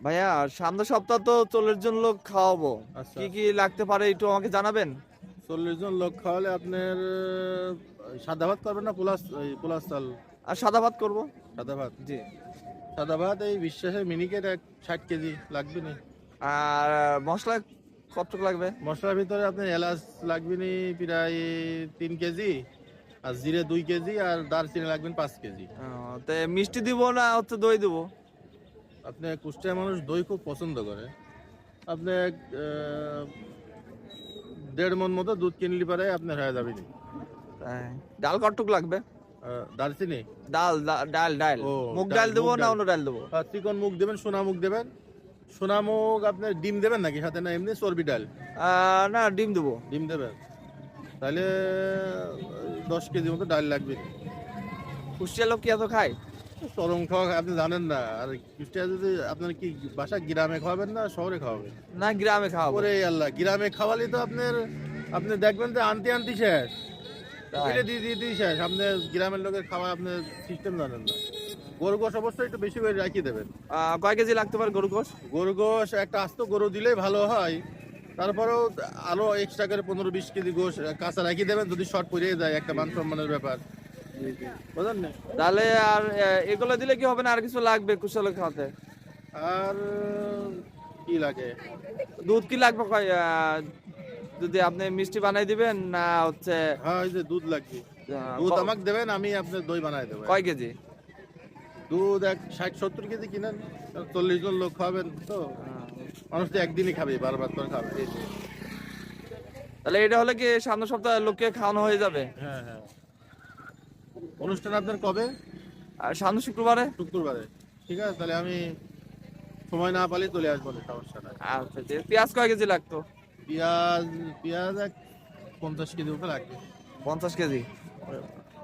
ভাইয়া সামনের সপ্তাহ তো 40 জন লোক খাওয়াবো, আচ্ছা, কি কি লাগতে পারে একটু আমাকে জানাবেন। 40 জন লোক খাওয়ালে আপনার সাদা ভাত করবেন না পোলাস চাল? আর সাদা ভাত করবো। সাদা ভাত। জি। সাদা ভাত এই বিশ্বাসের মিনিকেট 60 কেজি লাগবে নি। আর মশলা কতটুকু লাগবে? মশলার ভিতরে আপনার এলাচ লাগবে নি প্রায় 3 কেজি, আর জিরে 2 কেজি, আর দারচিনি লাগবেন 5 কেজি। তো মিষ্টি দিব না হচ্ছে দই দিব? আপনি কুষ্টিয়ার মানুষ দই খুব পছন্দ করে। আপনি 1.5 মণ মতো দুধ কিনলে পারে আপনার হয়ে যাবে নি। তাই। ডাল কতটুকু লাগবে? দারচিনি। ডাল ডাল ডাল ও, মুগ ডাল দেবো মুগ না ডাল। অন্য ডাল দেবো? চিকন মুগ দেবেন, সোনা মুগ দেবেন। সোনা মুগ আপনার ডিম দেবেন নাকি সাথে, না এমনি চর্বি ডাল? না ডিম দেবো। ডিম দেবেন। তাহলে 10 কেজি মতো ডাল লাগবে। কুষ্টিয়ার লোক কি এত খায়? চরম খাওয়া আপনি জানেন না। আর কুষ্টিয়া যদি আপনার কি বাসা গ্রামে খাওয়াবেন না শহরে খাওয়াবেন? না গ্রামে খাওয়াবো। ওরে আল্লাহ, গ্রামে খাওয়ালে তো আপনার আপনি দেখবেন যে আনতে আনতে শেষ, তাই। এটা দিয়ে দিয়ে দিয়ে শেষ। আপনার গ্রামের লোকের খাওয়া আপনার সিস্টেম জানেন না। গরু গোশ অবশ্যই একটু বেশি করে রাখিয়ে দেবেন। কয় কেজি লাগতে পারে গরু গোশ? গরু গোশ একটা আস্ত গরু দিলেই ভালো হয়। তারপরেও আরো এক্সট্রা করে 15-20 কেজি গোশ কাঁচা রাখিয়ে দেবেন, যদি শর্ট পড়ে যায় একটা মান সম্মানের ব্যাপার, বুঝলেন না? তাহলে আর এগুলো দিলে কি হবে না, আর কিছু লাগবে কুষ্টিয়ার লোক খাওয়াতে? আর কি লাগে? দুধ কি লাগবে যদি আপনি মিষ্টি বানাই দিবেন না হচ্ছে হ্যাঁ, ওই যে দুধ লাগবে। দুধ আমাকে দেবেন, আমি আপনার দই বানাই দেবো। কয় কেজি? দুধ 60-70 কেজি কিনেন। 40 জন লোক খাবেন তো, মানুষ তো একদিনই খাবে, বারবার করে খাবে। তাহলে এটা হলে কি সামনের সপ্তাহে লোককে খাওয়ানো হয়ে যাবে? হ্যাঁ, হ্যাঁ। অনুষ্ঠান আপনার কবে? আর সামনের শুক্রবারে। শুক্রবারে। ঠিক আছে, তাহলে আমি সময় না পালে চলে আসবো না, সমস্যা নাই। আচ্ছা ঠিক আছে। পেঁয়াজ কয় কেজি লাগতো? পেঁয়াজ পেঁয়াজ 50 কেজি মতো লাগবে। 50 কেজি।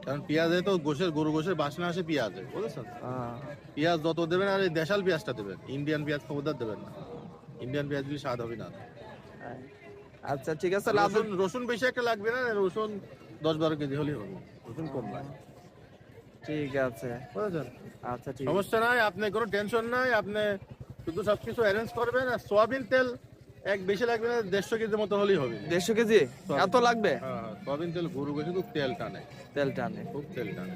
কারণ পেঁয়াজে তো গরু গোশের বাসনা আসে পেঁয়াজে, বুঝেছেন? পেঁয়াজ যত দেবেন, আর এই দেশাল পেঁয়াজটা দেবেন, ইন্ডিয়ান পেঁয়াজ খবরদার দেবেন না। ইন্ডিয়ান পেঁয়াজ দিলে স্বাদ হবে না। আচ্ছা ঠিক আছে, তাহলে রসুন রসুন বেশি একটা লাগবে না, রসুন 10-12 কেজি হলেই হবে। রসুন কম লাগে, ঠিক আছে। বুঝেছেন? আচ্ছা ঠিক আছে। সমস্যা নাই, আপনি কোনো টেনশন নাই। আপনি শুধু সবকিছু অ্যারেঞ্জ করবেন। আর সোয়াবিন তেল বেশি লাগবে না, 150 কেজি মতো হলেই হবে। 150 কেজি? এত লাগবে? হ্যাঁ, সোয়াবিন তেল গরু গোশে খুব তেল টানে, তেল টানে। খুব তেল টানে।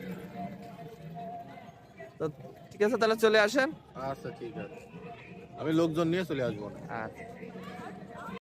তো ঠিক আছে, তাহলে চলে আসেন। আচ্ছা ঠিক আছে, আমি লোকজন নিয়ে চলে আসবো না। আচ্ছা।